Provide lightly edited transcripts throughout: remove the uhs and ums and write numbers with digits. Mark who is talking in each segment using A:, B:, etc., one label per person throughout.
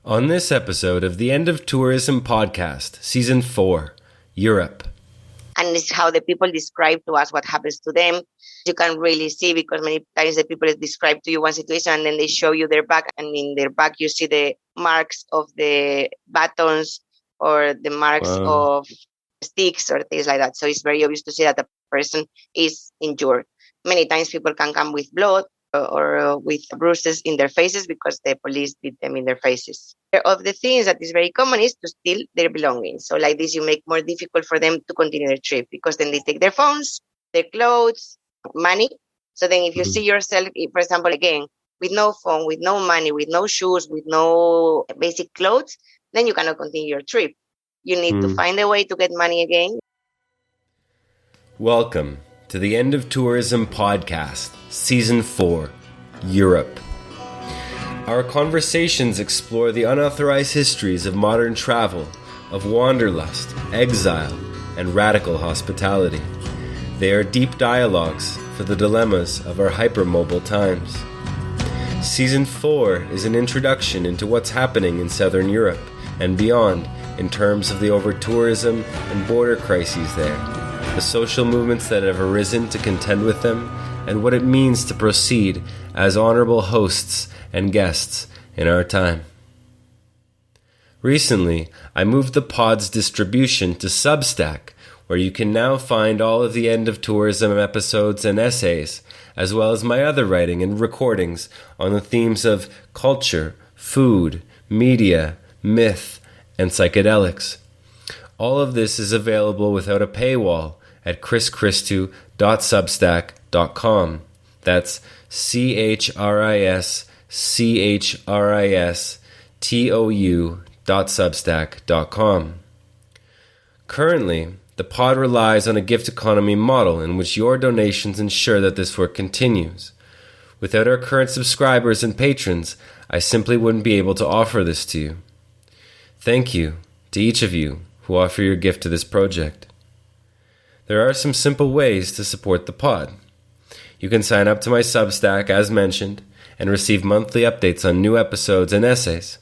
A: On this episode of the End of Tourism podcast, Season 4, Europe.
B: And it's how the people describe to us what happens to them. You can really see, because many times the people describe to you one situation and then they show you their back, and in their back you see the marks of the batons or the marks of sticks or things like that. So it's very obvious to see that the person is injured. Many times people can come with blood or with bruises in their faces because the police beat them in their faces. Of the things that is very common is to steal their belongings. So like this, you make more difficult for them to continue their trip, because then they take their phones, their clothes, money. So then if you see yourself, for example, again, with no phone, with no money, with no shoes, with no basic clothes, then you cannot continue your trip. You need to find a way to get money again.
A: Welcome to the End of Tourism podcast, Season 4, Europe. Our conversations explore the unauthorized histories of modern travel, of wanderlust, exile, and radical hospitality. They are deep dialogues for the dilemmas of our hypermobile times. Season 4 is an introduction into what's happening in Southern Europe and beyond in terms of the over-tourism and border crises there, the social movements that have arisen to contend with them, and what it means to proceed as honorable hosts and guests in our time. Recently, I moved the pod's distribution to Substack, where you can now find all of the End of Tourism episodes and essays, as well as my other writing and recordings on the themes of culture, food, media, myth, and psychedelics. All of this is available without a paywall at chrischristou.substack.com. That's CHRISCHRISTOU.substack.com. Currently, the pod relies on a gift economy model in which your donations ensure that this work continues. Without our current subscribers and patrons, I simply wouldn't be able to offer this to you. Thank you to each of you who offer your gift to this project. There are some simple ways to support the pod. You can sign up to my Substack, as mentioned, and receive monthly updates on new episodes and essays.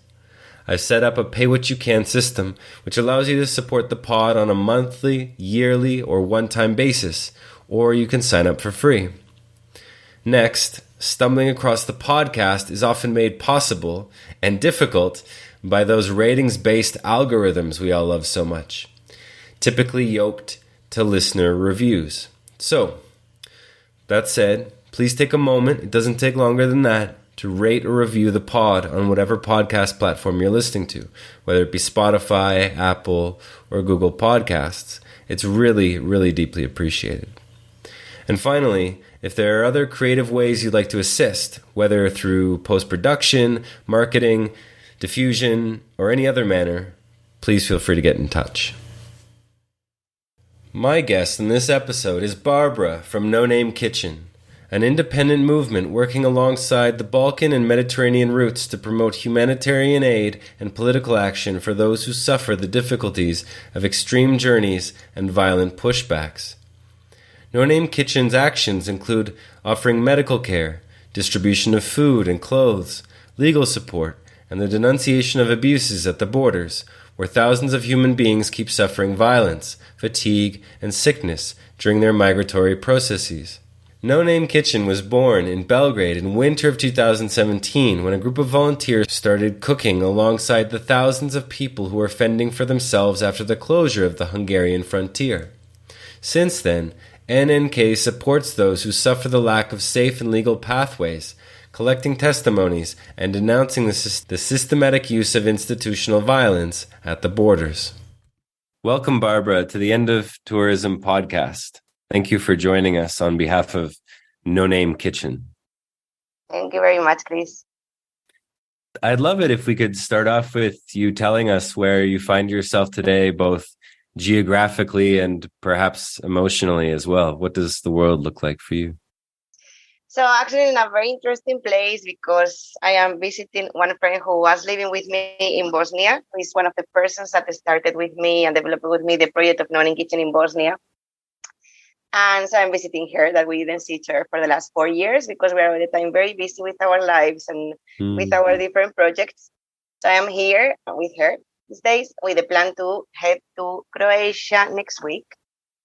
A: I've set up a pay-what-you-can system, which allows you to support the pod on a monthly, yearly, or one-time basis, or you can sign up for free. Next, stumbling across the podcast is often made possible and difficult by those ratings-based algorithms we all love so much, typically yoked to listener reviews. So, that said, please take a moment, it doesn't take longer than that, to rate or review the pod on whatever podcast platform you're listening to, whether it be Spotify, Apple, or Google Podcasts. It's really, really deeply appreciated. And finally, if there are other creative ways you'd like to assist, whether through post-production, marketing, diffusion, or any other manner, please feel free to get in touch. My guest in this episode is Barbara from No Name Kitchen, an independent movement working alongside the Balkan and Mediterranean routes to promote humanitarian aid and political action for those who suffer the difficulties of extreme journeys and violent pushbacks. No Name Kitchen's actions include offering medical care, distribution of food and clothes, legal support, and the denunciation of abuses at the borders, where thousands of human beings keep suffering violence, fatigue, and sickness during their migratory processes. No Name Kitchen was born in Belgrade in winter of 2017 when a group of volunteers started cooking alongside the thousands of people who were fending for themselves after the closure of the Hungarian frontier. Since then, NNK supports those who suffer the lack of safe and legal pathways, collecting testimonies and denouncing the systematic use of institutional violence at the borders. Welcome, Barbara, to the End of Tourism podcast. Thank you for joining us on behalf of No Name Kitchen.
B: Thank you very much, Chris.
A: I'd love it if we could start off with you telling us where you find yourself today, both geographically and perhaps emotionally as well. What does the world look like for you?
B: So actually in a very interesting place, because I am visiting one friend who was living with me in Bosnia, who is one of the persons that started with me and developed with me the project of No Name Kitchen in Bosnia. And so I'm visiting her, that we didn't see each other for the last 4 years because we are all the time very busy with our lives and with our different projects. So I'm here with her these days with a plan to head to Croatia next week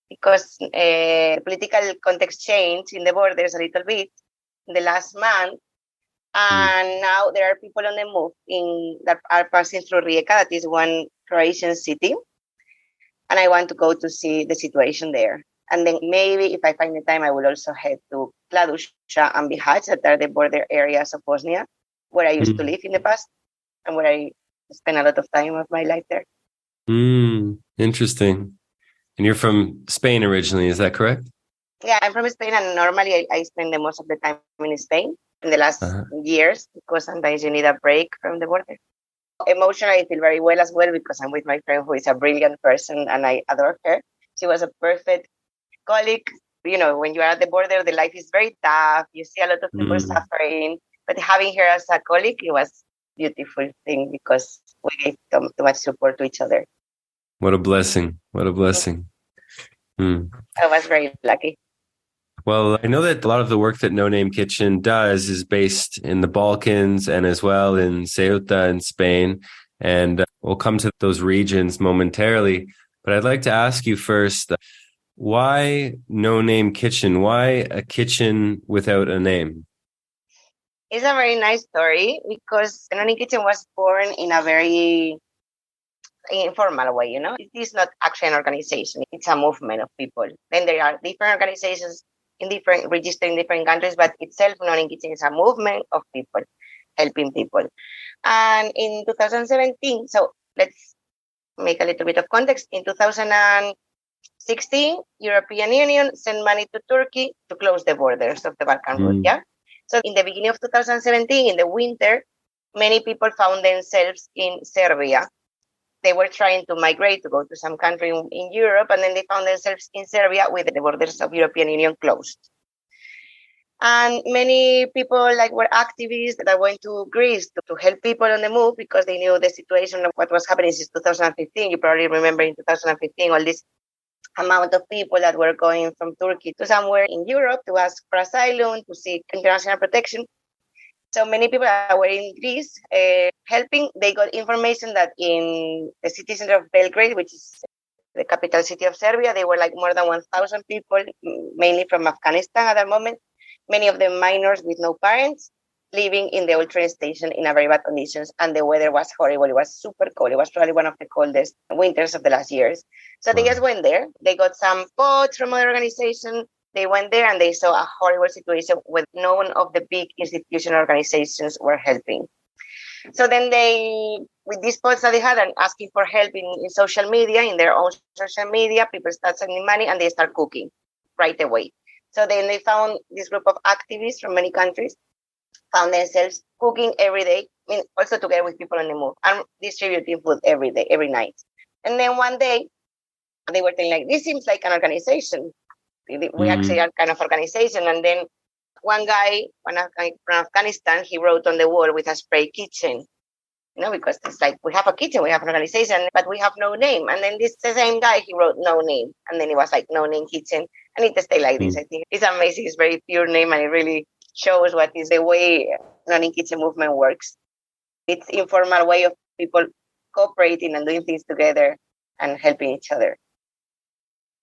B: because the political context changed in the borders a little bit in the last month. And now there are people on the move that are passing through Rijeka, that is one Croatian city. And I want to go to see the situation there. And then maybe if I find the time, I will also head to Kladuša and Bihać, that are the border areas of Bosnia, where I used to live in the past and where I spent a lot of time of my life there.
A: Interesting. And you're from Spain originally, is that correct?
B: Yeah, I'm from Spain, and normally I spend the most of the time in Spain in the last years, because sometimes you need a break from the border. Emotionally, I feel very well as well because I'm with my friend who is a brilliant person and I adore her. She was a perfect colleague. You know, when you are at the border, the life is very tough. You see a lot of people suffering. But having her as a colleague, it was a beautiful thing because we gave too much support to each other.
A: What a blessing. What a blessing.
B: I was very lucky.
A: Well, I know that a lot of the work that No Name Kitchen does is based in the Balkans and as well in Ceuta in Spain. And we'll come to those regions momentarily. But I'd like to ask you first, why No Name Kitchen? Why a kitchen without a name?
B: It's a very nice story because No Name Kitchen was born in a very informal way, you know. It is not actually an organization. It's a movement of people. Then there are different organizations registered in different countries, but itself, No Name Kitchen is a movement of people helping people. And in 2017, so let's make a little bit of context. In 2016, European Union sent money to Turkey to close the borders of the Balkan route. Yeah. So in the beginning of 2017, in the winter, many people found themselves in Serbia. They were trying to migrate to go to some country in Europe, and then they found themselves in Serbia with the borders of European Union closed. And many people were activists that went to Greece to help people on the move because they knew the situation of what was happening since 2015. You probably remember in 2015 all this amount of people that were going from Turkey to somewhere in Europe to ask for asylum, to seek international protection. So many people that were in Greece helping. They got information that in the city center of Belgrade, which is the capital city of Serbia, there were more than 1,000 people, mainly from Afghanistan at that moment, many of them minors with no parents, living in the old train station in a very bad conditions. And the weather was horrible. It was super cold. It was probably one of the coldest winters of the last years. So they just went there. They got some boats from other organizations. They went there and they saw a horrible situation where no one of the big institutional organizations were helping. So then they, with these posts that they had and asking for help in social media, in their own social media, people start sending money and they start cooking right away. So then they found this group of activists from many countries, found themselves cooking every day, also together with people on the move, and distributing food every day, every night. And then one day, they were saying, this seems like an organization. We actually are kind of organization. And then one guy from Afghanistan, he wrote on the wall with a spray kitchen, because it's we have a kitchen, we have an organization, but we have no name. And then the same guy, he wrote no name. And then it was No Name Kitchen. And it stayed like this. I think it's amazing. It's very pure name, and it really shows what is the way No Name Kitchen movement works. It's informal way of people cooperating and doing things together and helping each other.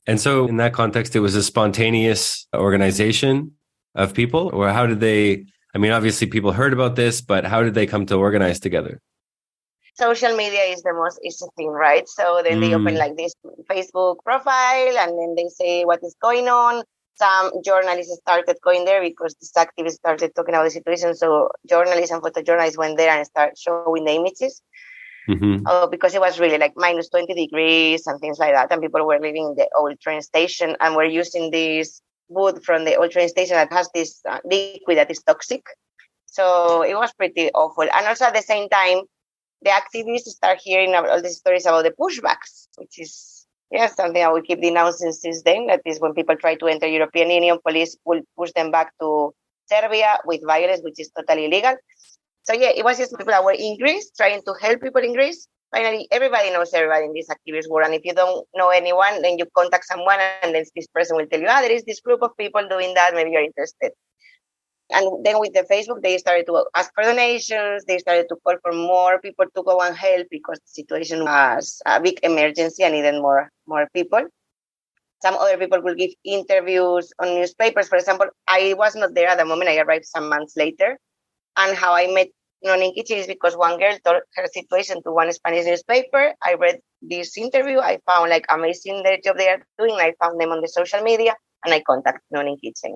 A: And so in that context, it was a spontaneous organization of people, or how did they, obviously people heard about this, but how did they come to organize together?
B: Social media is the most easy thing, right? So then they open this Facebook profile and then they say what is going on. Some journalists started going there because these activists started talking about the situation. So journalists and photojournalists went there and started showing the images. Because it was really minus 20 degrees and things like that. And people were living in the old train station and were using this wood from the old train station that has this liquid that is toxic. So it was pretty awful. And also at the same time, the activists start hearing all these stories about the pushbacks, which is something that we keep denouncing since then. That is when people try to enter European Union, police will push them back to Serbia with violence, which is totally illegal. So it was just people that were in Greece trying to help people in Greece. Finally, everybody knows everybody in this activist world. And if you don't know anyone, then you contact someone and then this person will tell you, there is this group of people doing that. Maybe you're interested. And then with the Facebook, they started to ask for donations. They started to call for more people to go and help because the situation was a big emergency and needed more people. Some other people will give interviews on newspapers. For example, I was not there at the moment. I arrived some months later. And how I met Nonin Kitchen is because one girl told her situation to one Spanish newspaper. I read this interview. I found like amazing the job they are doing. I found them on the social media and I contacted Nonin Kitchen.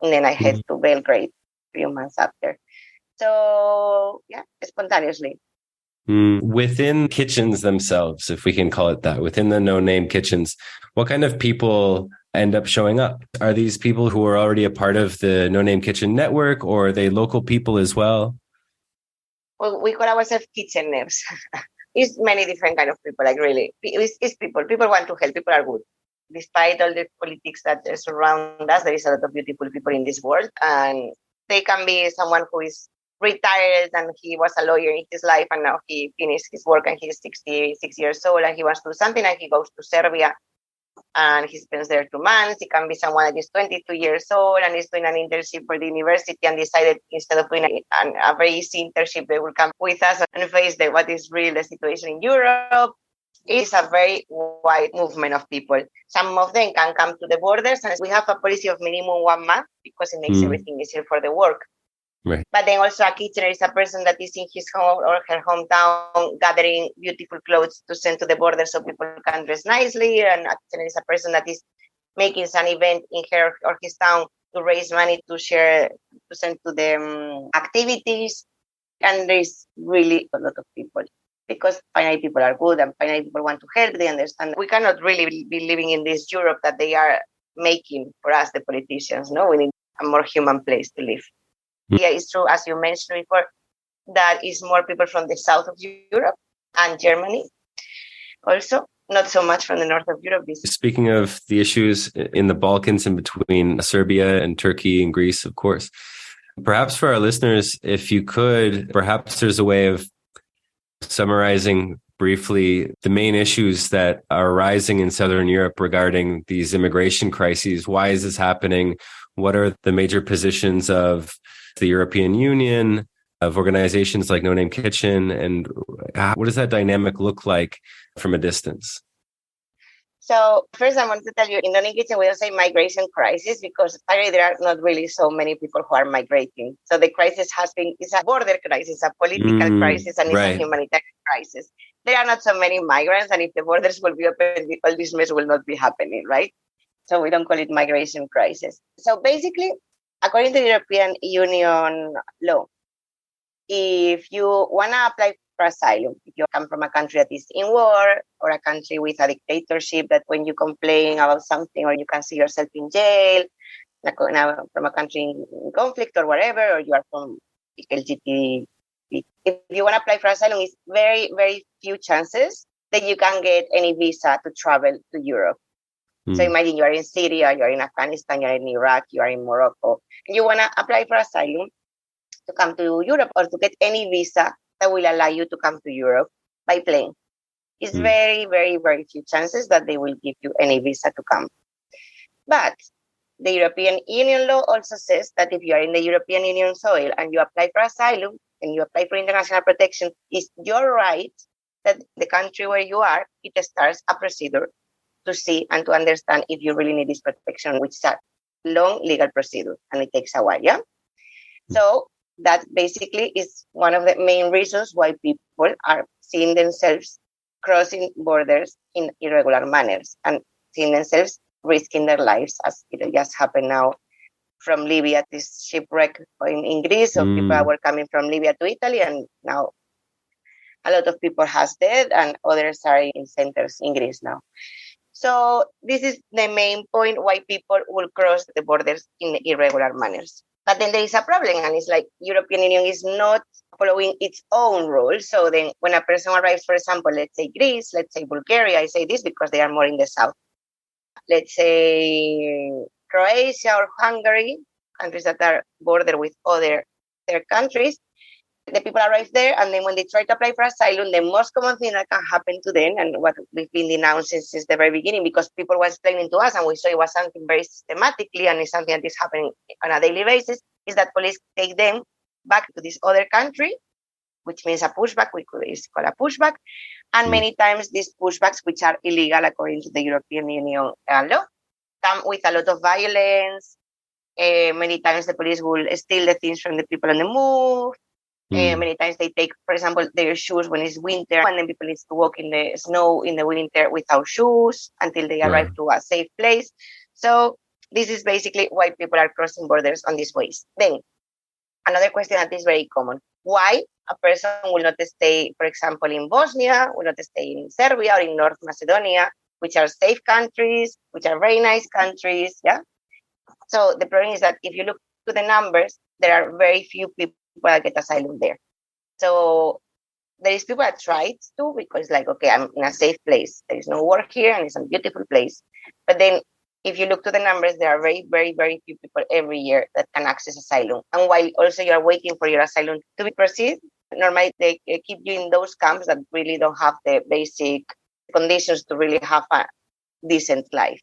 B: And then I head to Belgrade a few months after. So, yeah, spontaneously.
A: Within kitchens themselves, if we can call it that, within the no-name kitchens, what kind of people end up showing up? Are these people who are already a part of the no-name kitchen network, or are they local people as well?
B: Well, we call ourselves kitchen names. It's many different kind of people, like really. It's people. People want to help. People are good. Despite all the politics that surround us, there is a lot of beautiful people in this world. And they can be someone who is retired and he was a lawyer in his life and now he finished his work and he's 66 years old and he wants to do something and he goes to Serbia and he spends there 2 months. It can be someone that is 22 years old and is doing an internship for the university and decided instead of doing a very easy internship, they will come with us and face what is really the situation in Europe. It's a very wide movement of people. Some of them can come to the borders and we have a policy of minimum 1 month because it makes everything easier for the work.
A: Right.
B: But then also a kitchener is a person that is in his home or her hometown gathering beautiful clothes to send to the border so people can dress nicely. And a kitchener is a person that is making some event in her or his town to raise money to share, to send to the activities. And there's really a lot of people because finally people are good and finally people want to help. They understand we cannot really be living in this Europe that they are making for us, the politicians. No, we need a more human place to live. Yeah, it's true, as you mentioned before, that is more people from the south of Europe and Germany. Also, not so much from the north of Europe.
A: Speaking of the issues in the Balkans and between Serbia and Turkey and Greece, of course, perhaps for our listeners, if you could, perhaps there's a way of summarizing briefly the main issues that are rising in Southern Europe regarding these immigration crises. Why is this happening? What are the major positions of the European Union, of organizations like No Name Kitchen, and what does that dynamic look like from a distance?
B: So first I want to tell you, in No Name Kitchen, we don't say migration crisis because apparently there are not really so many people who are migrating. So the crisis is a border crisis, a political crisis, and it's a humanitarian crisis. There are not so many migrants, and if the borders will be open, all this mess will not be happening, right? So we don't call it migration crisis. So basically, according to the European Union law, if you want to apply for asylum, if you come from a country that is in war or a country with a dictatorship that when you complain about something or you can see yourself in jail, from a country in conflict or whatever, or you are from LGBT, if you want to apply for asylum, it's very, very few chances that you can get any visa to travel to Europe. So imagine you are in Syria, you are in Afghanistan, you are in Iraq, you are in Morocco, and you want to apply for asylum to come to Europe or to get any visa that will allow you to come to Europe by plane. It's very, very, very few chances that they will give you any visa to come. But the European Union law also says that if you are in the European Union soil and you apply for asylum and you apply for international protection, it's your right that the country where you are, it starts a procedure to see and to understand if you really need this protection, which is a long legal procedure and it takes a while, yeah? So that basically is one of the main reasons why people are seeing themselves crossing borders in irregular manners and seeing themselves risking their lives, as it just happened now from Libya, this shipwreck in Greece. So people were coming from Libya to Italy and now a lot of people has died and others are in centers in Greece now. So this is the main point why people will cross the borders in irregular manners. But then there is a problem, and it's like European Union is not following its own rules. So then when a person arrives, for example, let's say Greece, let's say Bulgaria, I say this because they are more in the south. Let's say Croatia or Hungary, countries that are border with other countries. The people arrive there, and then when they try to apply for asylum, the most common thing that can happen to them, and what we've been denouncing since the very beginning, because people were explaining to us, and we saw it was something very systematically, and it's something that is happening on a daily basis, is that police take them back to this other country, which means a pushback, is called a pushback. And many times these pushbacks, which are illegal according to the European Union law, come with a lot of violence. Many times the police will steal the things from the people on the move. Many times they take, for example, their shoes when it's winter, and then people need to walk in the snow in the winter without shoes until they arrive to a safe place. So this is basically why people are crossing borders on these ways. Then another question that is very common: why a person will not stay, for example, in Bosnia, will not stay in Serbia or in North Macedonia, which are safe countries, which are very nice countries, yeah? So the problem is that if you look to the numbers, there are very few people that get asylum there. So there is people that try to, because like, okay, I'm in a safe place. There is no war here and it's a beautiful place. But then if you look to the numbers, there are very, very, very few people every year that can access asylum. And while also you are waiting for your asylum to be proceed, normally they keep you in those camps that really don't have the basic conditions to really have a decent life.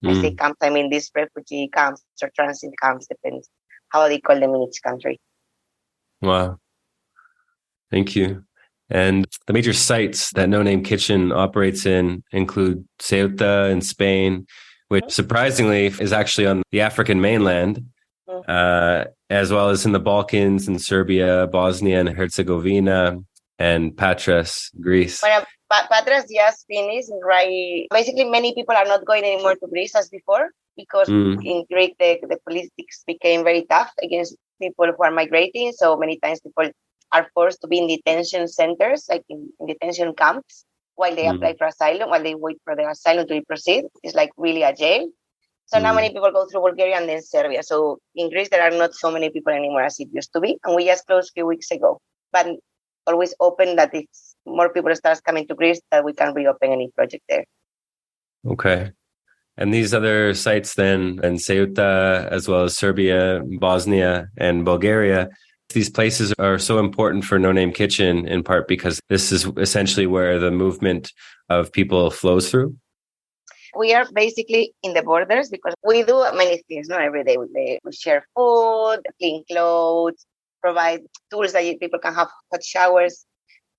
B: I say camps, I mean these refugee camps or transit camps, depends how they call them in each country.
A: Wow. Thank you. And the major sites that No Name Kitchen operates in include Ceuta in Spain, which surprisingly is actually on the African mainland, as well as in the Balkans and Serbia, Bosnia and Herzegovina, and Patras, Greece.
B: Well, Patras just finished, right? Basically, many people are not going anymore to Greece as before because in Greece, the politics became very tough against people who are migrating. So many times people are forced to be in detention centers, like in detention camps, while they apply for asylum, while they wait for their asylum to be proceed. It's like really a jail. So now many people go through Bulgaria and then Serbia. So in Greece, there are not so many people anymore as it used to be. And we just closed a few weeks ago. But always open that if more people start coming to Greece, that we can reopen any project there.
A: Okay. And these other sites then, in Ceuta, as well as Serbia, Bosnia, and Bulgaria, these places are so important for No Name Kitchen in part because this is essentially where the movement of people flows through.
B: We are basically in the borders because we do many things, every day. We share food, clean clothes, provide tools that people can have hot showers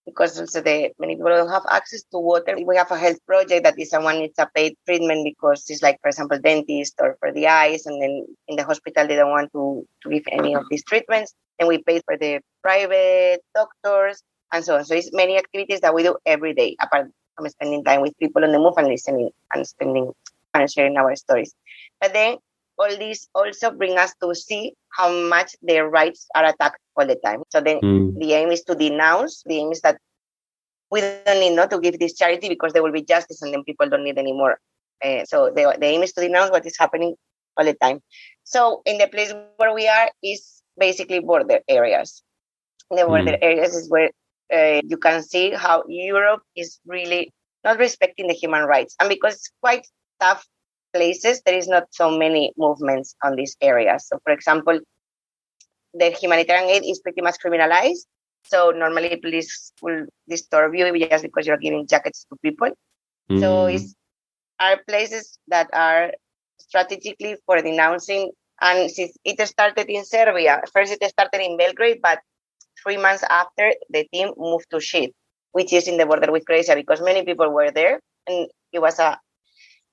B: because also many people don't have access to water. We have a health project that if someone needs a paid treatment because it's like, for example, dentist or for the eyes, and then in the hospital they don't want to give any of these treatments, then we pay for the private doctors and so on. So it's many activities that we do every day, apart from spending time with people on the move and listening and spending and sharing our stories. But then all these also bring us to see how much their rights are attacked all the time. So then the aim is to denounce. The aim is that we don't need not to give this charity because there will be justice and then people don't need any more. So the aim is to denounce what is happening all the time. So in the place where we are is basically border areas. The border areas is where you can see how Europe is really not respecting the human rights. And because it's quite tough places, there is not so many movements on these areas. So, for example, the humanitarian aid is pretty much criminalized. So normally police will disturb you just because you're giving jackets to people. So are places that are strategically for denouncing. And it started in Serbia. First it started in Belgrade, but 3 months after, the team moved to Ceuta, which is in the border with Croatia, because many people were there. And it was a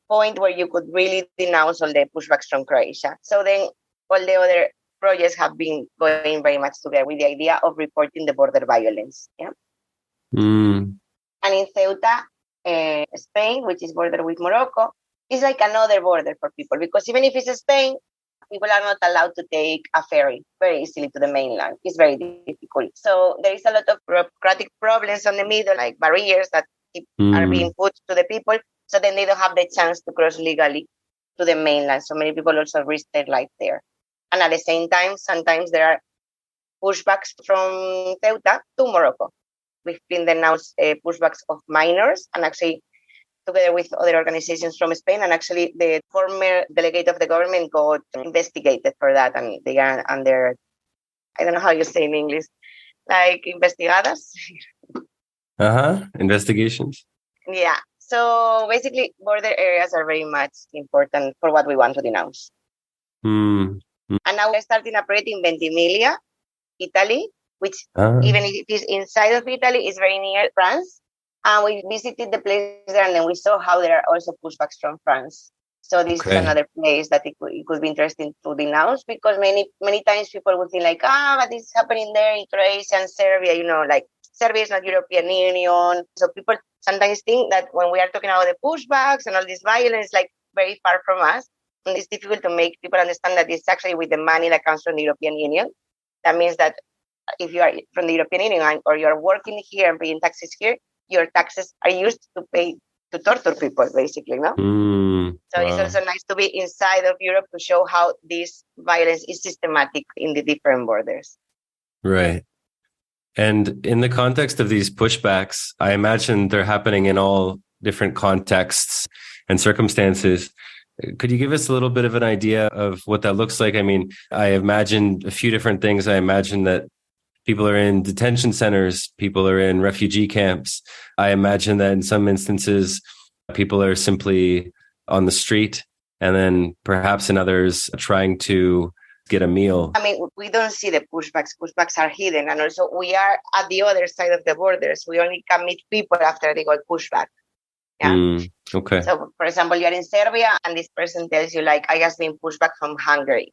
B: point where you could really denounce all the pushbacks from Croatia. So then all the other projects have been going very much together with the idea of reporting the border violence. Yeah. And in Ceuta, Spain, which is border with Morocco, is like another border for people, because even if it's Spain, people are not allowed to take a ferry very easily to the mainland. It's very difficult. So there is a lot of bureaucratic problems on the middle, like barriers that are being put to the people. So then they don't have the chance to cross legally to the mainland. So many people also risk their life there. And at the same time, sometimes there are pushbacks from Ceuta to Morocco. We've been denounced pushbacks of minors, and actually together with other organizations from Spain, and actually the former delegate of the government got investigated for that, and they are under, I don't know how you say in English, like investigadas.
A: Investigations.
B: Yeah. So basically, border areas are very much important for what we want to denounce. And now we're starting operating in Ventimiglia, Italy, which
A: Ah,
B: even if it is inside of Italy, is very near France. And we visited the place there, and then we saw how there are also pushbacks from France. So this is
A: okay.
B: another place that it could be interesting to denounce, because many times people would think like, but this is happening there in Croatia and Serbia, like Serbia is not European Union. So people sometimes think that when we are talking about the pushbacks and all this violence, like very far from us, and it's difficult to make people understand that it's actually with the money that comes from the European Union. That means that if you are from the European Union or you are working here and paying taxes here, your taxes are used to pay to torture people, basically, no? So it's
A: Wow.
B: also nice to be inside of Europe to show how this violence is systematic in the different borders.
A: Right. And in the context of these pushbacks, I imagine they're happening in all different contexts and circumstances. Could you give us a little bit of an idea of what that looks like? I mean, I imagine a few different things. I imagine that people are in detention centers, people are in refugee camps. I imagine that in some instances, people are simply on the street, and then perhaps in others trying to get a meal.
B: I mean, we don't see the pushbacks. Pushbacks are hidden. And also, we are at the other side of the borders. We only can meet people after they got pushback. Yeah.
A: Okay.
B: So, for example, you're in Serbia and this person tells you, like, I have been pushed back from Hungary.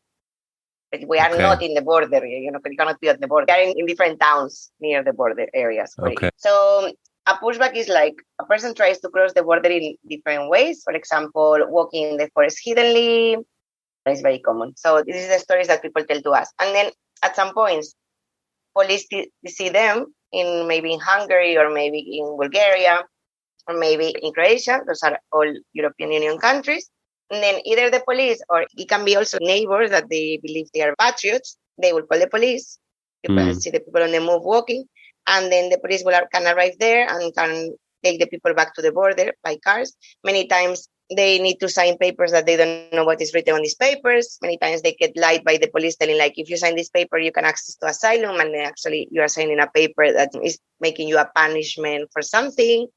B: But we are not in the border, you cannot be at the border. We are in different towns near the border areas.
A: Okay.
B: So a pushback is like a person tries to cross the border in different ways. For example, walking in the forest hiddenly. It's very common. So this is the stories that people tell to us. And then at some points, police see them maybe in Hungary or maybe in Bulgaria or maybe in Croatia. Those are all European Union countries. And then either the police, or it can be also neighbors that they believe they are patriots, they will call the police. You can see the people on the move walking. And then the police can arrive there and can take the people back to the border by cars. Many times they need to sign papers that they don't know what is written on these papers. Many times they get lied by the police telling, like, if you sign this paper, you can access to asylum. And then actually you are signing a paper that is making you a punishment for something.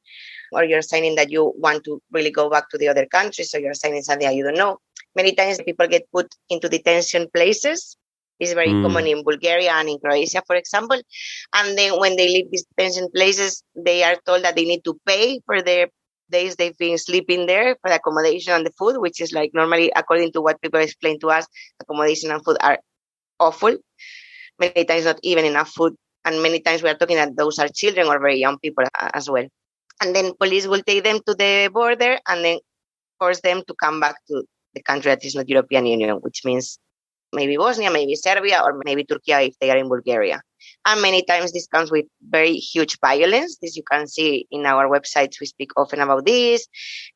B: Or you're signing that you want to really go back to the other country, so you're signing something that you don't know. Many times people get put into detention places. It's very common in Bulgaria and in Croatia, for example. And then when they leave these detention places, they are told that they need to pay for their days they've been sleeping there, for the accommodation and the food, which is like normally, according to what people explain to us, accommodation and food are awful. Many times not even enough food. And many times we are talking that those are children or very young people as well. And then police will take them to the border and then force them to come back to the country that is not European Union, which means maybe Bosnia, maybe Serbia, or maybe Turkey if they are in Bulgaria. And many times this comes with very huge violence. This you can see in our websites. We speak often about this.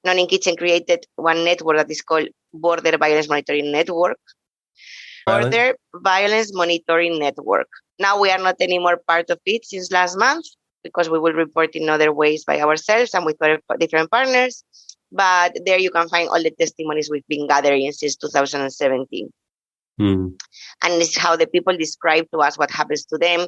B: Non Kitchen created one network that is called Border Violence Monitoring Network. Border Violence Monitoring Network. Now we are not anymore part of it since last month, because we will report in other ways by ourselves and with different partners. But there you can find all the testimonies we've been gathering since 2017. And it's how the people describe to us what happens to them.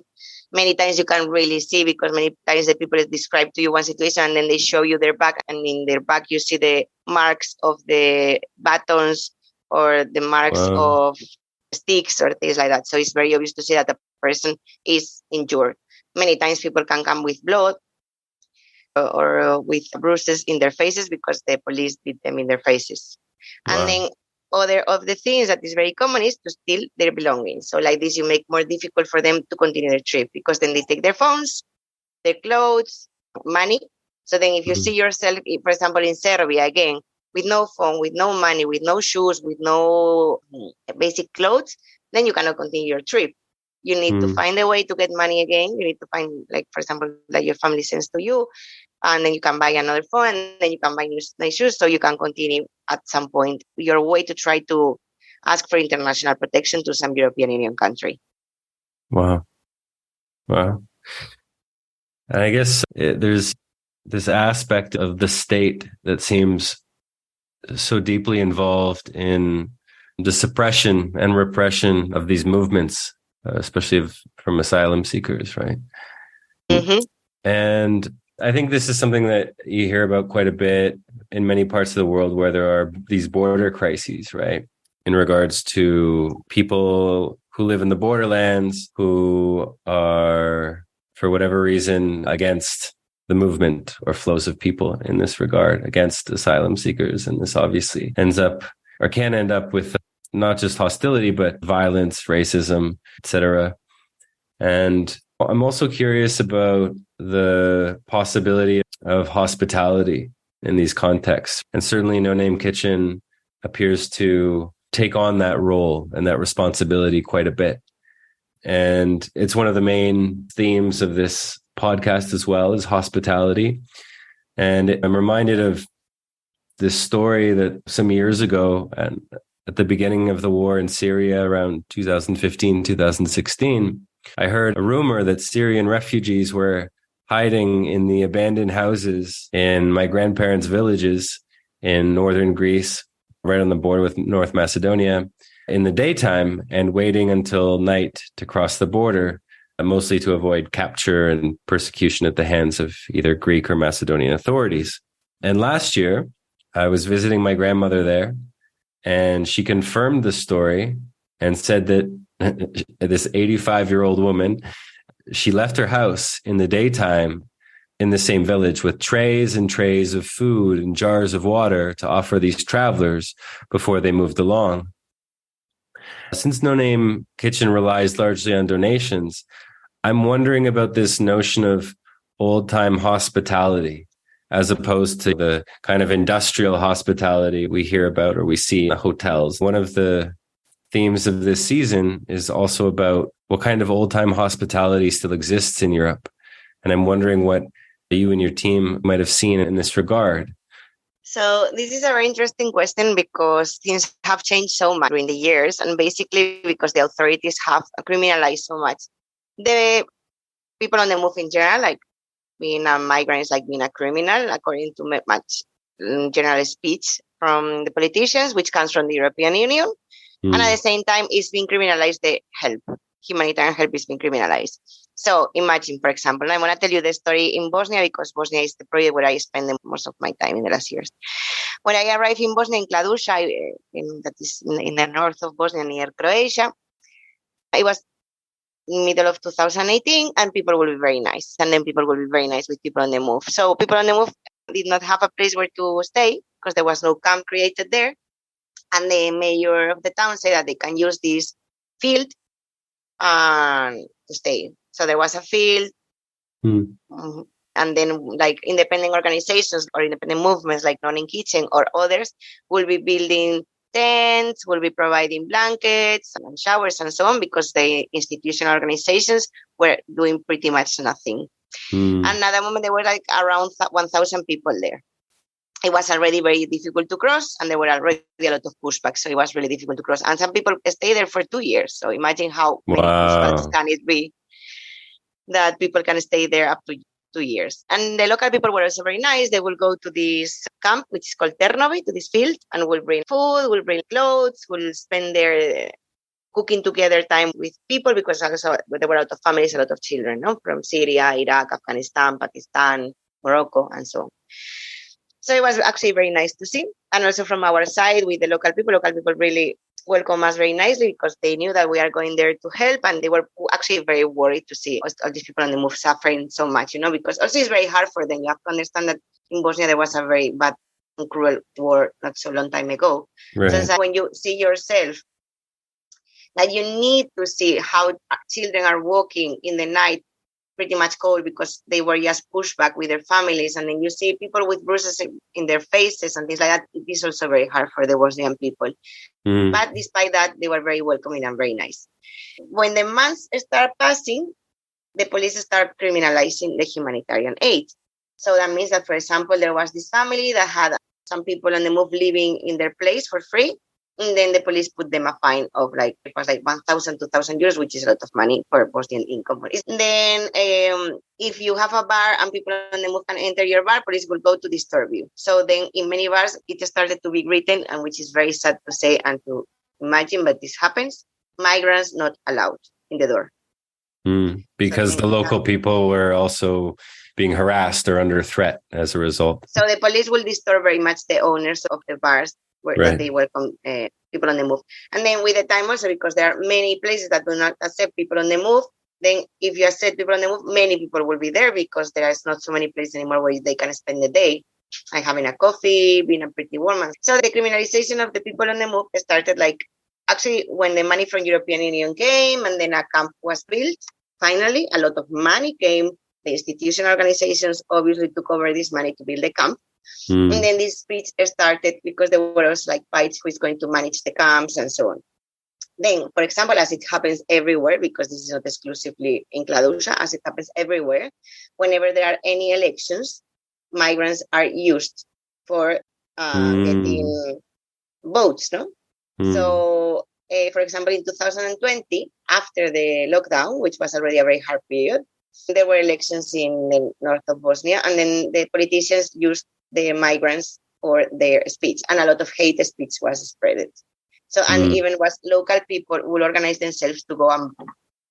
B: Many times you can really see, because many times the people describe to you one situation and then they show you their back, and in their back you see the marks of the batons or the marks of sticks or things like that. So it's very obvious to see that the person is injured. Many times people can come with blood or with bruises in their faces because the police beat them in their faces. Wow. And then other of the things that is very common is to steal their belongings. So like this, you make more difficult for them to continue their trip, because then they take their phones, their clothes, money. So then if you see yourself, for example, in Serbia, again, with no phone, with no money, with no shoes, with no basic clothes, then you cannot continue your trip. You need to find a way to get money again. You need to find, like, for example, that your family sends to you, and then you can buy another phone, and then you can buy nice shoes, so you can continue at some point your way to try to ask for international protection to some European Union country.
A: Wow. And I guess there's this aspect of the state that seems so deeply involved in the suppression and repression of these movements, especially from asylum seekers, right? And I think this is something that you hear about quite a bit in many parts of the world where there are these border crises, right? in regards to people who live in the borderlands, who are, for whatever reason, against the movement or flows of people in this regard, against asylum seekers. And this obviously ends up or can end up with not just hostility, but violence, racism, etc. And I'm also curious about the possibility of hospitality in these contexts. And certainly No Name Kitchen appears to take on that role and that responsibility quite a bit. And it's one of the main themes of this podcast as well, is hospitality. And I'm reminded of this story that some years ago, and at the beginning of the war in Syria around 2015, 2016, I heard a rumor that Syrian refugees were hiding in the abandoned houses in my grandparents' villages in northern Greece, right on the border with North Macedonia, in the daytime and waiting until night to cross the border, mostly to avoid capture and persecution at the hands of either Greek or Macedonian authorities. And last year, I was visiting my grandmother there, and she confirmed the story and said that this 85-year-old woman, she left her house in the daytime in the same village with trays and trays of food and jars of water to offer these travelers before they moved along. Since No Name Kitchen relies largely on donations, I'm wondering about this notion of old-time hospitality as opposed to the kind of industrial hospitality we hear about or we see in hotels. One of the themes of this season is also about what kind of old-time hospitality still exists in Europe. And I'm wondering what you and your team might have seen in this regard.
B: So this is a very interesting question because things have changed so much during the years, and basically because the authorities have criminalized so much. The people on the move in general, like being a migrant is like being a criminal, according to much general speech from the politicians, which comes from the European Union. And at the same time, it's being criminalized, the help. Humanitarian help is being criminalized. So imagine, for example, I want to tell you the story in Bosnia because Bosnia is the project where I spend the most of my time in the last years. When I arrived in Bosnia, in Kladuša, that is in the north of Bosnia near Croatia, it was middle of 2018, and people will be very nice. And then people will be very nice with people on the move. So people on the move did not have a place where to stay because there was no camp created there. And the mayor of the town said that they can use this field to stay. So there was a field. And then like independent organizations or independent movements like No Name Kitchen or others will be building tents, will be providing blankets and showers and so on, because the institutional organizations were doing pretty much nothing. And at the moment, there were like around 1,000 people there. It was already very difficult to cross, and there were already a lot of pushbacks, so it was really difficult to cross. And some people stay there for 2 years. So imagine how many pushbacks can it be that people can stay there up to 2 years. And the local people were also very nice. They will go to this camp, which is called Ternovi, to this field, and will bring food, will bring clothes, will spend their cooking together time with people, because also there were a lot of families, a lot of children, no? From Syria, Iraq, Afghanistan, Pakistan, Morocco, and so on. So it was actually very nice to see. And also from our side with the local people really welcomed us very nicely because they knew that we are going there to help. And they were actually very worried to see all these people on the move suffering so much, because also it's very hard for them. You have to understand that in Bosnia, there was a very bad and cruel war not so long time ago. Right. So it's like when you see yourself that you need to see how children are walking in the night, pretty much cold because they were just pushed back with their families. And then you see people with bruises in their faces and things like that. It is also very hard for the Bosnian people. But despite that, they were very welcoming and very nice. When the months start passing, the police start criminalizing the humanitarian aid. So that means that, for example, there was this family that had some people on the move living in their place for free. And then the police put them a fine of it was 1,000, 2,000 euros, which is a lot of money for Bosnian income. Then if you have a bar and people on the move can enter your bar, police will go to disturb you. So then in many bars, it started to be written, and which is very sad to say and to imagine, but this happens, migrants not allowed in the door.
A: Because the local people were also being harassed or under threat as a result.
B: So the police will disturb very much the owners of the bars where that they welcome people on the move. And then with the time also, because there are many places that do not accept people on the move, then if you accept people on the move, many people will be there because there is not so many places anymore where they can spend the day, like having a coffee, being a pretty woman. So the criminalization of the people on the move started actually when the money from European Union came and then a camp was built. Finally, a lot of money came. The institutional organizations obviously took over this money to build the camp. And then this speech started because there was fights who is going to manage the camps and so on. Then, for example, as it happens everywhere, because this is not exclusively in Kladusha, as it happens everywhere, whenever there are any elections, migrants are used for getting votes, no? So, for example, in 2020, after the lockdown, which was already a very hard period, there were elections in the north of Bosnia, and then the politicians used the migrants for their speech, and a lot of hate speech was spread. So, and even was local people will organize themselves to go and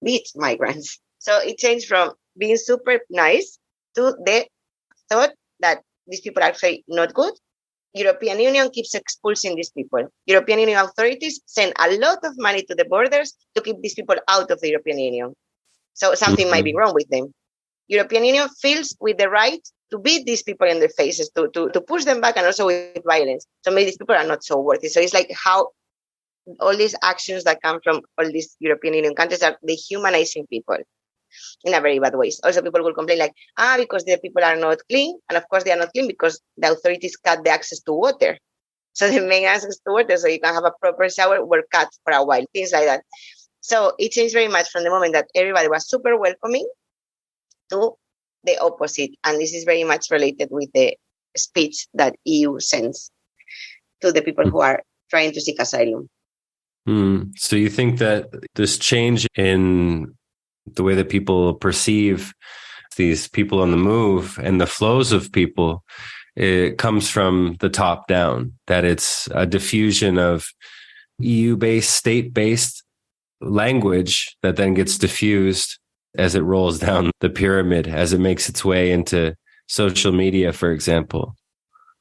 B: beat migrants. So it changed from being super nice to the thought that these people are actually not good. European Union keeps expulsing these people. European Union authorities send a lot of money to the borders to keep these people out of the European Union. So something might be wrong with them. European Union feels with the right to beat these people in their faces, to push them back, and also with violence. So maybe these people are not so worthy. So it's like how all these actions that come from all these European Union countries are dehumanizing people in a very bad way. Also, people will complain because the people are not clean. And of course, they are not clean because the authorities cut the access to water. So the main access to water, so you can have a proper shower, were cut for a while, things like that. So it changed very much from the moment that everybody was super welcoming to the opposite. And this is very much related with the speech that EU sends to the people who are trying to seek asylum.
A: So you think that this change in the way that people perceive these people on the move and the flows of people, it comes from the top down, that it's a diffusion of EU-based, state-based language that then gets diffused as it rolls down the pyramid, as it makes its way into social media, for example?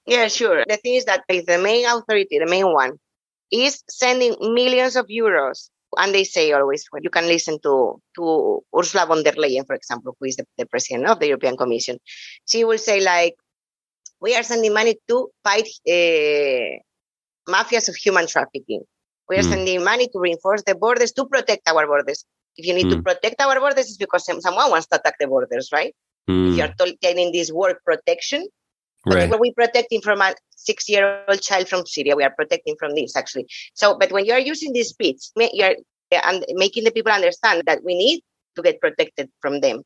B: Yeah, sure. The thing is that the main authority, the main one, is sending millions of euros. And they say always, you can listen to Ursula von der Leyen, for example, who is the president of the European Commission. She will say, we are sending money to fight mafias of human trafficking. We are sending money to reinforce the borders, to protect our borders. If you need to protect our borders, it's because someone wants to attack the borders, right? If you are getting this word protection, right. We're protecting from a 6-year-old child from Syria. We are protecting from this, actually. So, but when you are using this speech, you're making the people understand that we need to get protected from them.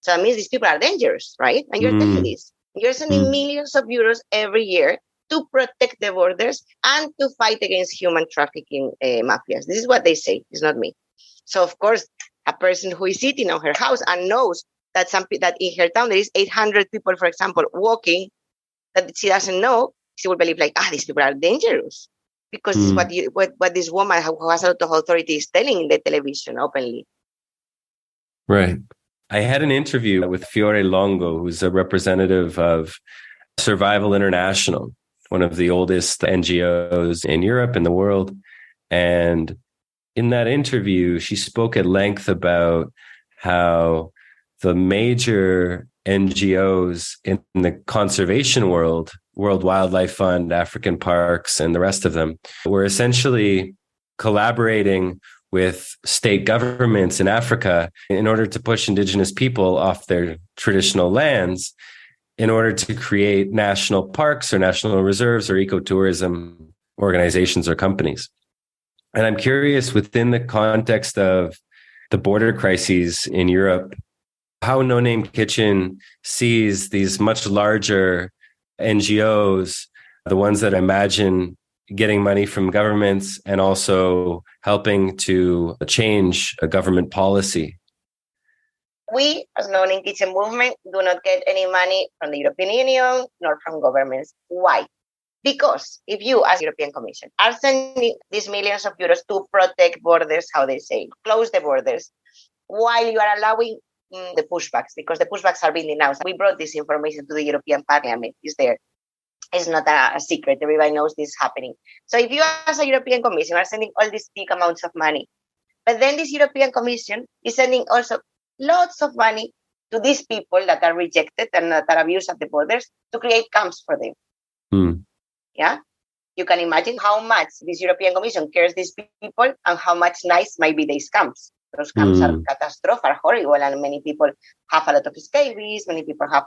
B: So that means these people are dangerous, right? And you're telling this. You're sending millions of euros every year to protect the borders and to fight against human trafficking mafias. This is what they say. It's not me. So, of course, a person who is sitting on her house and knows that that in her town there is 800 people, for example, walking, that she doesn't know, she will believe these people are dangerous, because this is what this woman who has a lot of authority is telling in the television openly.
A: Right. I had an interview with Fiore Longo, who's a representative of Survival International, one of the oldest NGOs in Europe and the world. And in that interview, she spoke at length about how the major NGOs in the conservation world, World Wildlife Fund, African Parks, and the rest of them, were essentially collaborating with state governments in Africa in order to push indigenous people off their traditional lands in order to create national parks or national reserves or ecotourism organizations or companies. And I'm curious, within the context of the border crises in Europe, how No Name Kitchen sees these much larger NGOs, the ones that imagine getting money from governments and also helping to change a government policy.
B: We, as No Name Kitchen movement, do not get any money from the European Union nor from governments. Why? Because if you, as European Commission, are sending these millions of euros to protect borders, how they say, close the borders, while you are allowing the pushbacks, because the pushbacks are being denounced. We brought this information to the European Parliament. It's there. It's not a secret. Everybody knows this is happening. So if you as a European Commission are sending all these big amounts of money, but then this European Commission is sending also lots of money to these people that are rejected and that are abused at the borders to create camps for them. Yeah? You can imagine how much this European Commission cares these people and how much nice might be these camps. Those camps are catastrophic, are horrible, and many people have a lot of scabies, many people have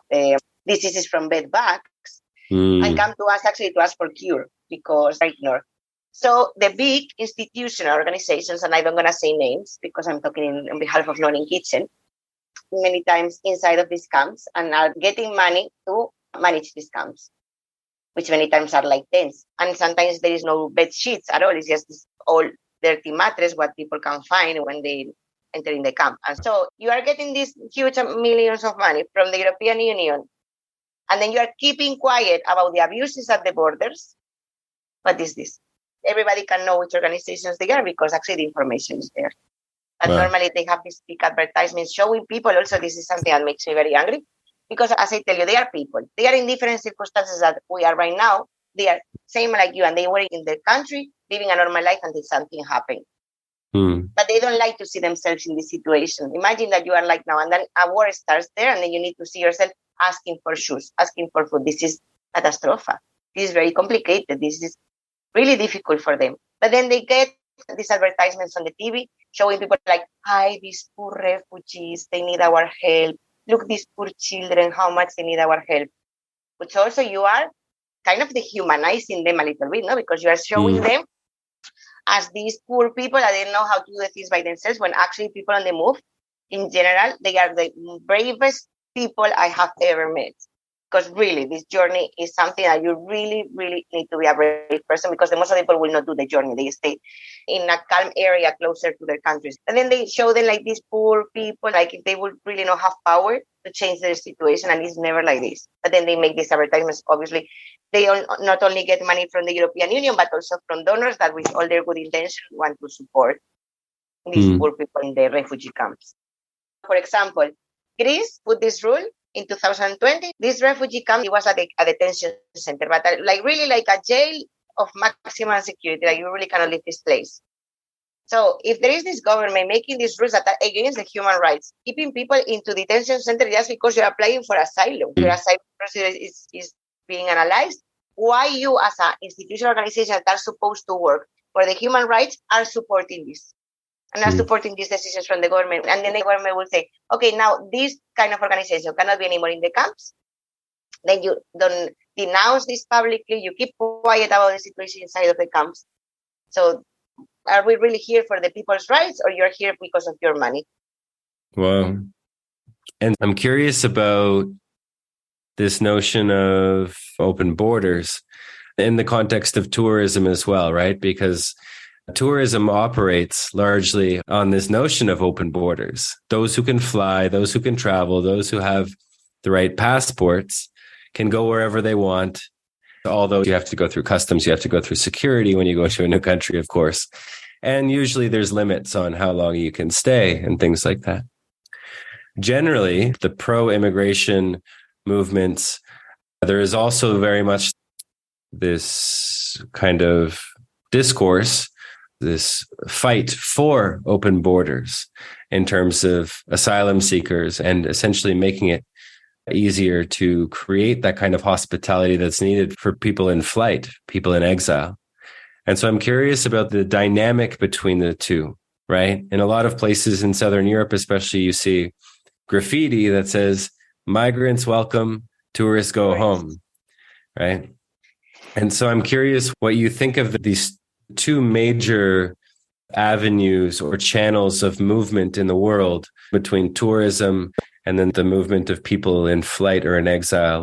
B: diseases from bed bugs, and come to us actually to ask for cure because they're ignored. So the big institutional organizations, and I'm not going to say names because I'm talking on behalf of Non in Kitchen, many times inside of these camps and are getting money to manage these camps, which many times are like tents. And sometimes there is no bed sheets at all. It's just this old dirty mattress, what people can find when they enter in the camp. And so you are getting these huge millions of money from the European Union, and then you are keeping quiet about the abuses at the borders. What is this? Everybody can know which organizations they are because actually the information is there. But normally they have these big advertisements showing people. Also, this is something that makes me very angry because, as I tell you, they are people. They are in different circumstances that we are right now. They are same like you, and they were in their country living a normal life until something happened. But they don't like to see themselves in this situation. Imagine that you are like now, and then a war starts there, and then you need to see yourself asking for shoes, asking for food. This is catastrophe. This is very complicated. This is really difficult for them. But then they get these advertisements on the TV showing people like, hi, these poor refugees, they need our help. Look, these poor children, how much they need our help. Which also you are kind of dehumanizing them a little bit, no? Because you are showing them as these poor people that they don't know how to do the things by themselves, when actually people on the move, in general, they are the bravest people I have ever met. Because really, this journey is something that you really, really need to be a brave person, because the most of the people will not do the journey. They stay in a calm area closer to their countries. And then they show them like these poor people, like if they would really not have power to change their situation, and it's never like this. But then they make these advertisements. Obviously, they not only get money from the European Union, but also from donors that with all their good intention want to support these poor people in the refugee camps. For example, Greece put this rule in 2020. This refugee camp, it was a detention center, but really like a jail of maximum security. Like you really cannot leave this place. So if there is this government making these rules that are against the human rights, keeping people into detention center just because you're applying for asylum, your asylum procedure is being analyzed, why you as an institutional organization that are supposed to work for the human rights are supporting this? And are supporting these decisions from the government. And then the government will say, okay, now this kind of organization cannot be anymore in the camps. Then you don't denounce this publicly. You keep quiet about the situation inside of the camps. So are we really here for the people's rights, or you're here because of your money?
A: Wow. And I'm curious about this notion of open borders in the context of tourism as well, right? Because tourism operates largely on this notion of open borders. Those who can fly, those who can travel, those who have the right passports can go wherever they want. Although you have to go through customs, you have to go through security when you go to a new country, of course. And usually there's limits on how long you can stay and things like that. Generally, the pro-immigration movements, there is also very much this kind of discourse, this fight for open borders in terms of asylum seekers and essentially making it easier to create that kind of hospitality that's needed for people in flight, people in exile. And so I'm curious about the dynamic between the two, right? In a lot of places in Southern Europe, especially, you see graffiti that says, migrants welcome, tourists go home, right? And so I'm curious what you think of these two major avenues or channels of movement in the world between tourism and then the movement of people in flight or in exile.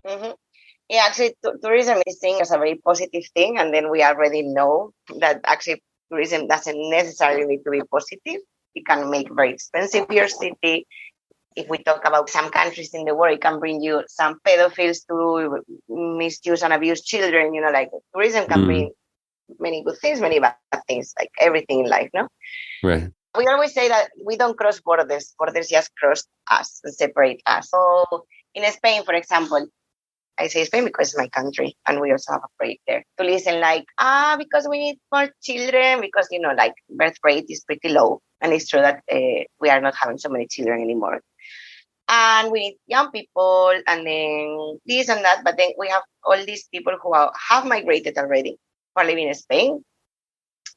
B: Yeah, actually, tourism is seen as a very positive thing. And then we already know that actually tourism doesn't necessarily need to be positive. It can make very expensive your city. If we talk about some countries in the world, it can bring you some pedophiles to misuse and abuse children. You know, like tourism can bring many good things, many bad things, like everything in life, no?
A: Right.
B: We always say that we don't cross borders. Borders just cross us and separate us. So in Spain, for example, I say Spain because it's my country and we also have a project there to listen like, because we need more children because, like birth rate is pretty low. And it's true that we are not having so many children anymore. And we need young people and then this and that. But then we have all these people who have migrated already, who are living in Spain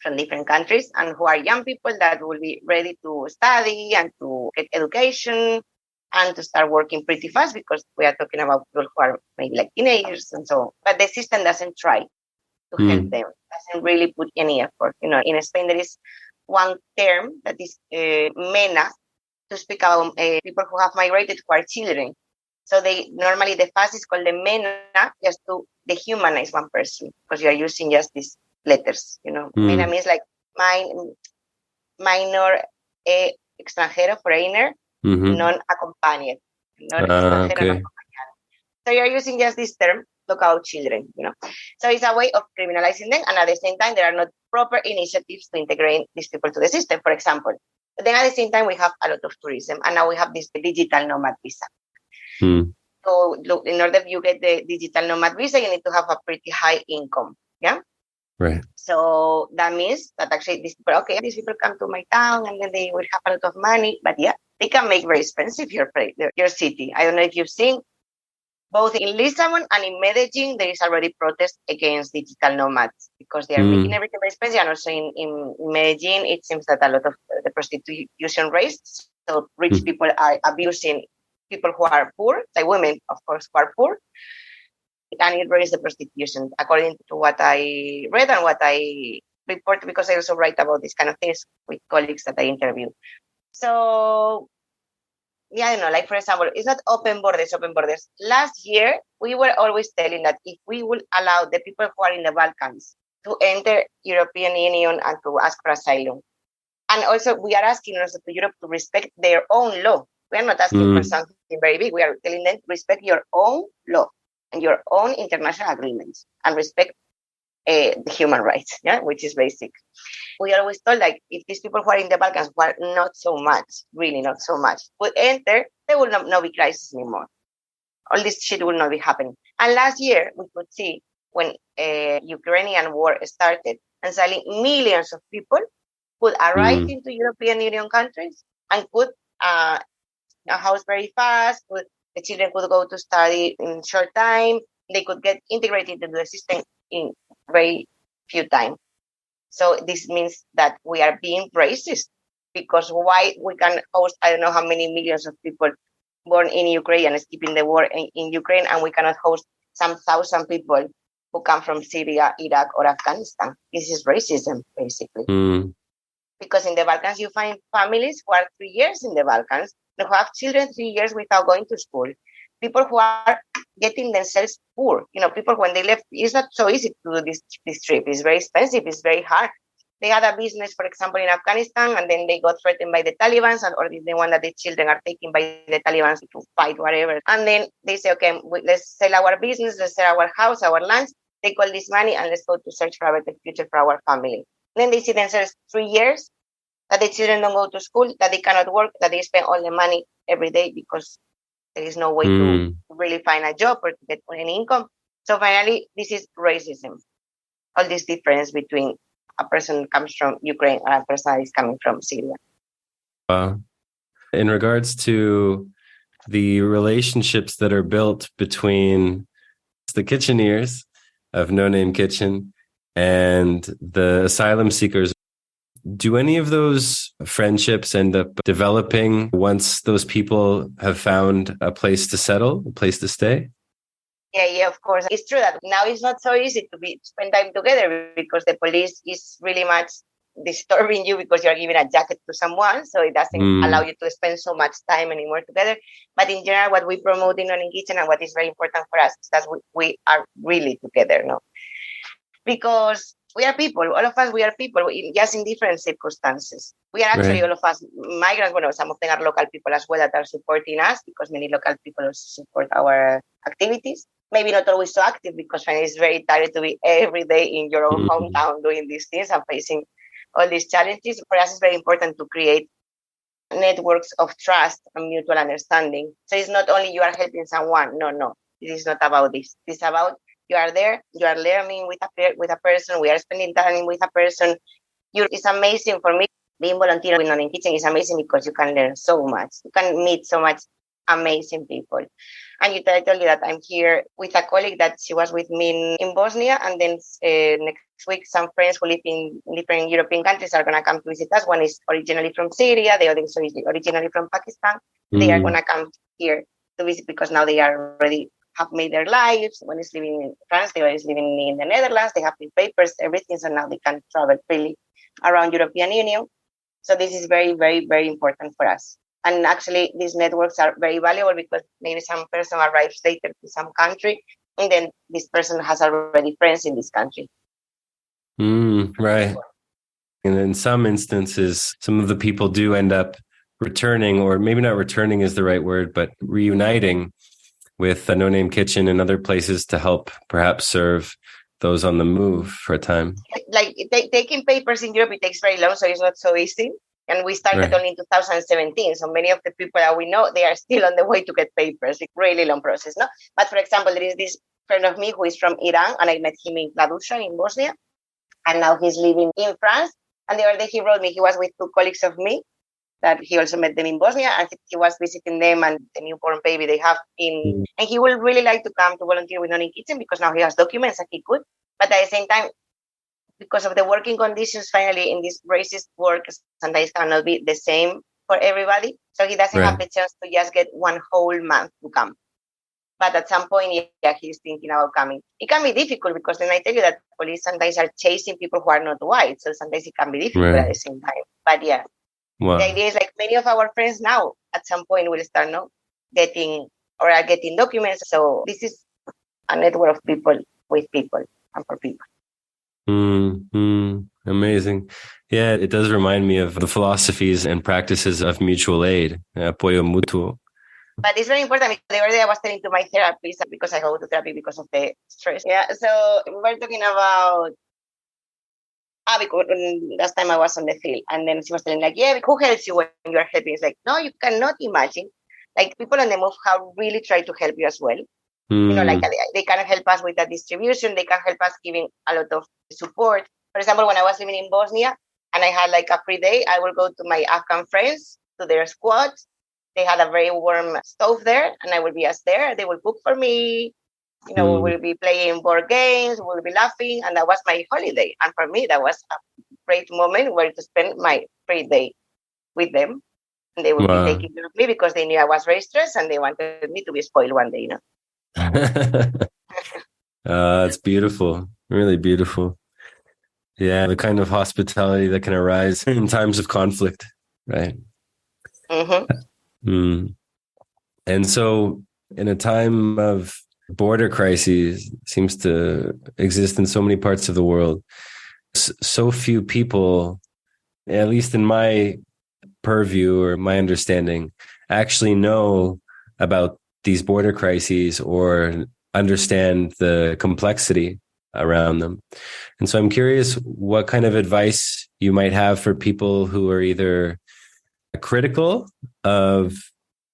B: from different countries and who are young people that will be ready to study and to get education and to start working pretty fast because we are talking about people who are maybe like teenagers and so on. But the system doesn't try to help them, doesn't really put any effort. In Spain, there is one term that is MENA to speak about people who have migrated who are children. So normally the fast is called the MENA just to dehumanize one person because you are using just these letters. MENA means like minor extranjero, foreigner, non-accompanied.
A: Okay.
B: So you're using just this term, look out children, So it's a way of criminalizing them, and at the same time, there are not proper initiatives to integrate these people to the system, for example. But then at the same time, we have a lot of tourism, and now we have this digital nomad visa. So look, in order you get the digital nomad visa, you need to have a pretty high income, yeah?
A: Right.
B: So that means that actually these people come to my town and then they will have a lot of money, but yeah, they can make very expensive your city. I don't know if you've seen, both in Lisbon and in Medellin, there is already protest against digital nomads because they are making everything very expensive. And also in Medellin, it seems that a lot of the prostitution raised. So rich people are abusing people who are poor, like women, of course, who are poor. And it raises the prostitution, according to what I read and what I report, because I also write about these kind of things with colleagues that I interview. So, yeah, I don't know, like, for example, it's not open borders. Last year, we were always telling that if we will allow the people who are in the Balkans to enter European Union and to ask for asylum, and also we are asking also to Europe to respect their own law. We are not asking for something very big. We are telling them to respect your own law and your own international agreements and respect the human rights, which is basic. We always told, like, if these people who are in the Balkans, who are not so much, really not so much, would enter, there will not be crisis anymore. All this shit will not be happening. And last year, we could see when Ukrainian war started, and suddenly millions of people could arrive into European Union countries and could a house very fast, the children could go to study in short time, they could get integrated into the system in very few time. So this means that we are being racist, because why we can host, I don't know how many millions of people born in Ukraine and escaping the war in Ukraine, and we cannot host some 1,000 people who come from Syria, Iraq, or Afghanistan. This is racism, basically. Because in the Balkans, you find families who are 3 years in the Balkans, who have children 3 years without going to school. People who are getting themselves poor. People when they left, it's not so easy to do this trip. It's very expensive. It's very hard. They had a business, for example, in Afghanistan, and then they got threatened by the Taliban, or the one that the children are taken by the Taliban to fight, whatever. And then they say, okay, let's sell our business, let's sell our house, our lands, take all this money, and let's go to search for a better future for our family. Then they see themselves 3 years that the children don't go to school, that they cannot work, that they spend all the money every day because there is no way to really find a job or to get any income. So finally, this is racism. All this difference between a person who comes from Ukraine and a person that is coming from Syria.
A: In regards to the relationships that are built between the kitcheneers of No Name Kitchen and the asylum seekers, do any of those friendships end up developing once those people have found a place to settle, a place to stay?
B: Yeah, of course. It's true that now it's not so easy to spend time together because the police is really much disturbing you because you're giving a jacket to someone. So it doesn't allow you to spend so much time anymore together. But in general, what we promote in Non Kitchen and what is very important for us is that we are really together, because we are people. All of us, we are people, just in different circumstances. We are actually all of us migrants. Well, some of them are local people as well that are supporting us because many local people also support our activities. Maybe not always so active because it's very tired to be every day in your own hometown doing these things and facing all these challenges. For us, it's very important to create networks of trust and mutual understanding. So it's not only you are helping someone. No. It is not about this. It's about you are there, you are learning with a person, we are spending time with a person. It's amazing for me. Being volunteer in a kitchen is amazing because you can learn so much. You can meet so much amazing people. And I told you that I'm here with a colleague that she was with me in Bosnia, and then next week some friends who live in different European countries are going to come to visit us. One is originally from Syria, the other is originally from Pakistan. They are going to come here to visit because now they are already have made their lives. One is living in France, the other is living in the Netherlands. They have the papers, everything, so now they can travel freely around European Union. So this is very, very, very important for us. And actually, these networks are very valuable because maybe some person arrives later to some country, and then this person has already friends in this country.
A: Right. And in some instances, some of the people do end up returning, or maybe not returning is the right word, but reuniting with a No Name Kitchen and other places to help perhaps serve those on the move for a time.
B: Like taking papers in Europe, it takes very long, so it's not so easy. And we started only in 2017. So many of the people that we know, they are still on the way to get papers. It's a really long process, no? But for example, there is this friend of me who is from Iran, and I met him in Kladusha in Bosnia. And now he's living in France. And the other day he wrote me, he was with two colleagues of me, that he also met them in Bosnia, and he was visiting them and the newborn baby they have in. And he would really like to come to volunteer with No Name Kitchen because now he has documents and he could. But at the same time, because of the working conditions, finally, in this racist work, sometimes cannot be the same for everybody. So he doesn't have the chance to just get one whole month to come. But at some point, yeah, he's thinking about coming. It can be difficult because then I tell you that police sometimes are chasing people who are not white. So sometimes it can be difficult at the same time. But yeah, the idea is like many of our friends now at some point will start getting documents. So this is a network of people with people and for people.
A: Amazing. Yeah, it does remind me of the philosophies and practices of mutual aid, apoyo mutuo.
B: But it's very important. The other day I was telling to my therapist because I go to therapy because of the stress. Yeah, so we're talking about because last time I was on the field, and then she was telling like, yeah, who helps you when you are helping? It's like, no, you cannot imagine. Like people on the move have really tried to help you as well. Like they can help us with the distribution. They can help us giving a lot of support. For example, when I was living in Bosnia and I had like a free day, I will go to my Afghan friends, to their squads. They had a very warm stove there, and I will be there. They will cook for me. We will be playing board games. We will be laughing, and that was my holiday. And for me, that was a great moment where to spend my free day with them. And they would be taking care of me because they knew I was very stressed, and they wanted me to be spoiled one day.
A: It's beautiful, really beautiful. Yeah, the kind of hospitality that can arise in times of conflict, right? And so in a time of border crises seems to exist in so many parts of the world, so few people, at least in my purview or my understanding, actually know about these border crises or understand the complexity around them. And so I'm curious what kind of advice you might have for people who are either critical of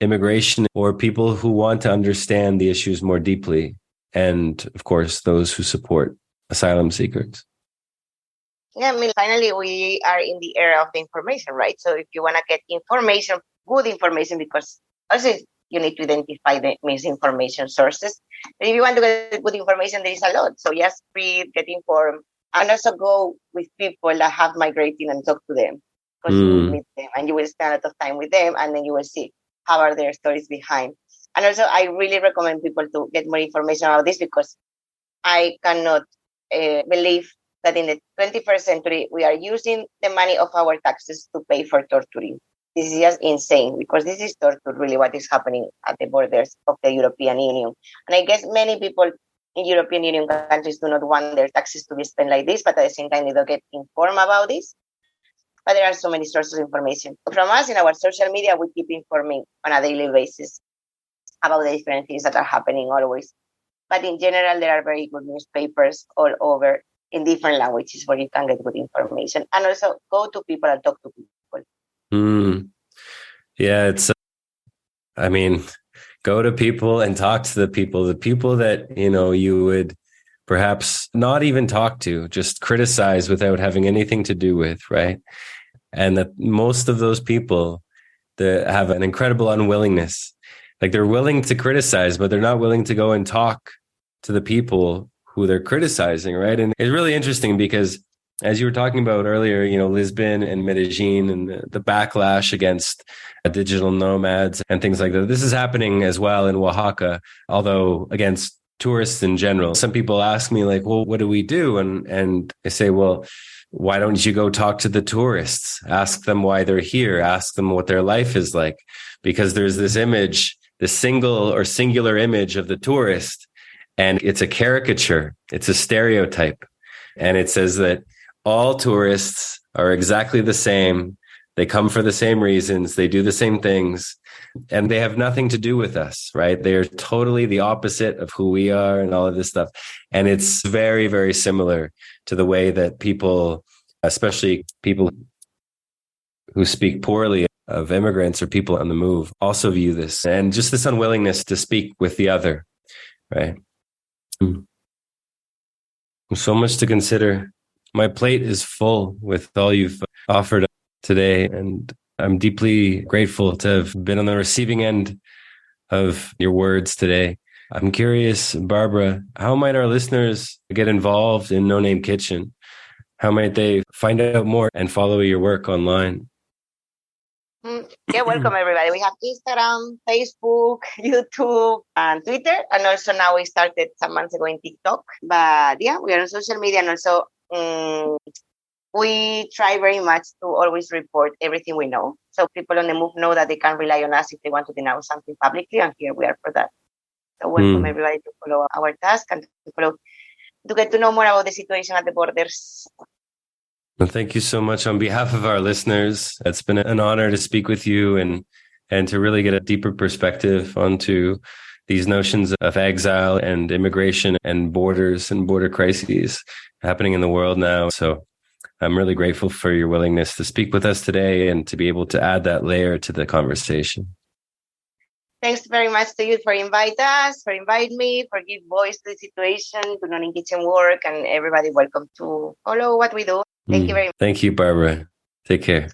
A: immigration or people who want to understand the issues more deeply, and of course those who support asylum seekers.
B: Yeah, finally we are in the era of the information, right? So if you want to get information, good information, because also you need to identify the misinformation sources. But if you want to get good information, there is a lot. So just read, get informed, and also go with people that have migrated and talk to them, because you will meet them and you will spend a lot of time with them, and then you will see how are their stories behind. And also, I really recommend people to get more information about this, because I cannot believe that in the 21st century, we are using the money of our taxes to pay for torturing. This is just insane, because this is torture, really, what is happening at the borders of the European Union. And I guess many people in European Union countries do not want their taxes to be spent like this, but at the same time, they don't get informed about this. But there are so many sources of information. From us, in our social media, we keep informing on a daily basis about the different things that are happening always. But in general, there are very good newspapers all over. in different languages where you can get good information. And also go to people and talk to people.
A: Yeah, go to people and talk to the people that, you would perhaps not even talk to, just criticize without having anything to do with, right? And that most of those people that have an incredible unwillingness, like they're willing to criticize, but they're not willing to go and talk to the people who they're criticizing, right? And it's really interesting because as you were talking about earlier, Lisbon and Medellin and the backlash against digital nomads and things like that. This is happening as well in Oaxaca, although against tourists in general. Some people ask me like, well, what do we do? And I say, well, why don't you go talk to the tourists? Ask them why they're here. Ask them what their life is like. Because there's this image, the single or singular image of the tourist, and it's a caricature. It's a stereotype. And it says that all tourists are exactly the same. They come for the same reasons. They do the same things, and they have nothing to do with us, right? They are totally the opposite of who we are and all of this stuff. And it's very, very similar to the way that people, especially people who speak poorly of immigrants or people on the move, also view this, and just this unwillingness to speak with the other, right? So much to consider. My plate is full with all you've offered today, and I'm deeply grateful to have been on the receiving end of your words today. I'm curious, Barbara, how might our listeners get involved in No Name Kitchen? How might they find out more and follow your work online?
B: Yeah, welcome everybody. We have Instagram, Facebook, YouTube, and Twitter. And also now we started some months ago in TikTok. But yeah, we are on social media, and also we try very much to always report everything we know. So people on the move know that they can rely on us if they want to denounce something publicly, and here we are for that. So welcome everybody to follow our task and to get to know more about the situation at the borders.
A: Well, thank you so much on behalf of our listeners. It's been an honor to speak with you and to really get a deeper perspective onto these notions of exile and immigration and borders and border crises happening in the world now. So I'm really grateful for your willingness to speak with us today and to be able to add that layer to the conversation.
B: Thanks very much to you for inviting us, for inviting me, for giving voice to the situation, to No Name Kitchen work, and everybody welcome to follow what we do. Thank you very much.
A: Thank you, Barbara. Take care.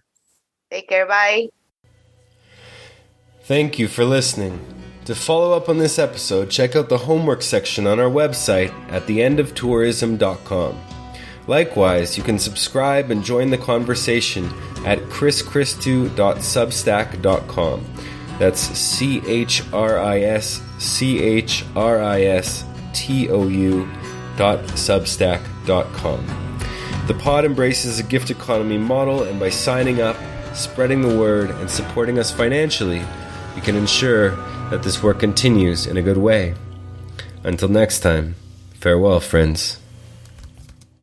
B: Take care. Bye.
A: Thank you for listening. To follow up on this episode, check out the homework section on our website at theendofTourism.com. Likewise, you can subscribe and join the conversation at chrischristou.substack.com. That's CHRISCHRISTOU.substack.com. The pod embraces a gift economy model, and by signing up, spreading the word, and supporting us financially, we can ensure that this work continues in a good way. Until next time, farewell, friends.